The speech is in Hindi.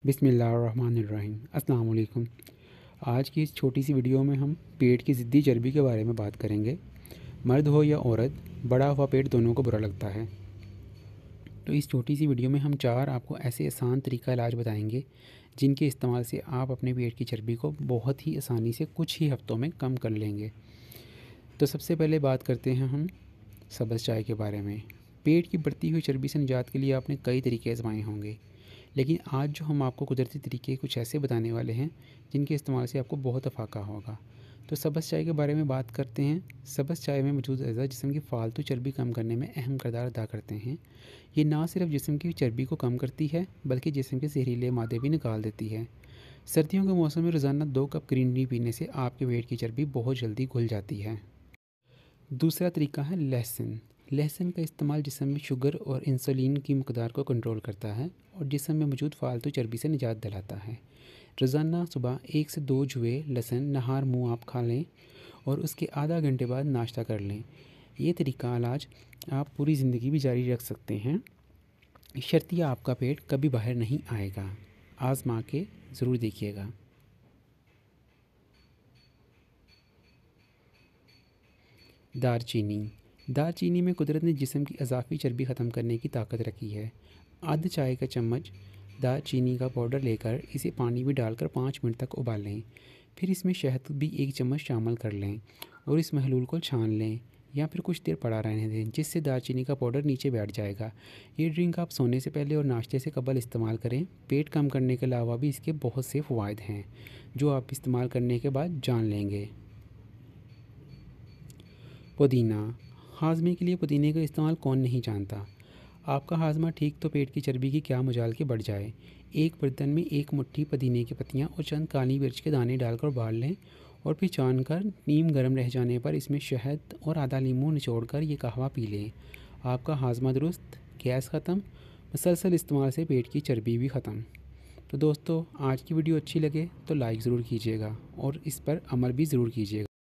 बिस्मिल्लाहिर्रहमानिर्रहीम। अस्सलाम वालेकुम। आज की इस छोटी सी वीडियो में हम पेट की ज़िद्दी चर्बी के बारे में बात करेंगे। मर्द हो या औरत, बड़ा हुआ पेट दोनों को बुरा लगता है। तो इस छोटी सी वीडियो में हम 4 आपको ऐसे आसान तरीका इलाज बताएंगे जिनके इस्तेमाल से आप अपने पेट की चर्बी को बहुत ही आसानी से कुछ ही हफ्तों में कम कर लेंगे। तो सबसे पहले बात करते हैं हम सब्ज़ चाय के बारे में। पेट की बढ़ती हुई चर्बी से निजात के लिए आपने कई तरीके आजमाए होंगे, लेकिन आज जो हम आपको कुदरती तरीके कुछ ऐसे बताने वाले हैं जिनके इस्तेमाल से आपको बहुत अफाका होगा। तो सब्ज़ चाय के बारे में बात करते हैं। सब्ज़ चाय में मौजूद अज़ा जिस्म की फ़ालतू चर्बी कम करने में अहम किरदार अदा करते हैं। ये ना सिर्फ जिस्म की चर्बी को कम करती है बल्कि जिस्म के जहरीले मादे भी निकाल देती है। सर्दियों के मौसम में रोज़ाना 2 कप ग्रीन टी पीने से आपके पेट की चर्बी बहुत जल्दी घुल जाती है। दूसरा तरीका है लहसुन। लहसुन का इस्तेमाल जिस्म में शुगर और इंसुलिन की मकदार को कंट्रोल करता है और जिस्म में मौजूद फालतू चर्बी से निजात दिलाता है। रोज़ाना सुबह 1 से 2 जुए लहसुन नहार मुँह आप खा लें और उसके आधा घंटे बाद नाश्ता कर लें। ये तरीका इलाज आप पूरी ज़िंदगी भी जारी रख सकते हैं, शर्तिया आपका पेट कभी बाहर नहीं आएगा। आज़मा के ज़रूर देखिएगा। दालचीनी। दालचीनी में कुदरत ने जिस्म की अज़ाफ़ी चर्बी ख़त्म करने की ताकत रखी है। आधा चाय का चम्मच दालचीनी का पाउडर लेकर इसे पानी में डालकर 5 मिनट तक उबालें। फिर इसमें शहद भी 1 चम्मच शामिल कर लें और इस महलूल को छान लें या फिर कुछ देर पड़ा रहने दें, जिससे दालचीनी का पाउडर नीचे बैठ जाएगा। ये ड्रिंक आप सोने से पहले और नाश्ते से कबल इस्तेमाल करें। पेट कम करने के अलावा भी इसके बहुत से फ़वाइद हैं जो आप इस्तेमाल करने के बाद जान लेंगे। पुदीना। हाजमे के लिए पुदीने का इस्तेमाल कौन नहीं जानता। आपका हाजमा ठीक तो पेट की चर्बी की क्या मजाल के बढ़ जाए। एक बर्तन में 1 मुट्ठी पुदीने की पत्तियां और चंद काली मिर्च के दाने डालकर उबाल लें और फिर छान कर नीम गर्म रह जाने पर इसमें शहद और आधा नींबू निचोड़ कर ये कहवा पी लें। आपका हाजमा दुरुस्त, गैस ख़त्म, मुसलसल इस्तेमाल से पेट की चर्बी भी ख़त्म। तो दोस्तों, आज की वीडियो अच्छी लगे तो लाइक ज़रूर कीजिएगा और इस पर अमल भी ज़रूर कीजिएगा।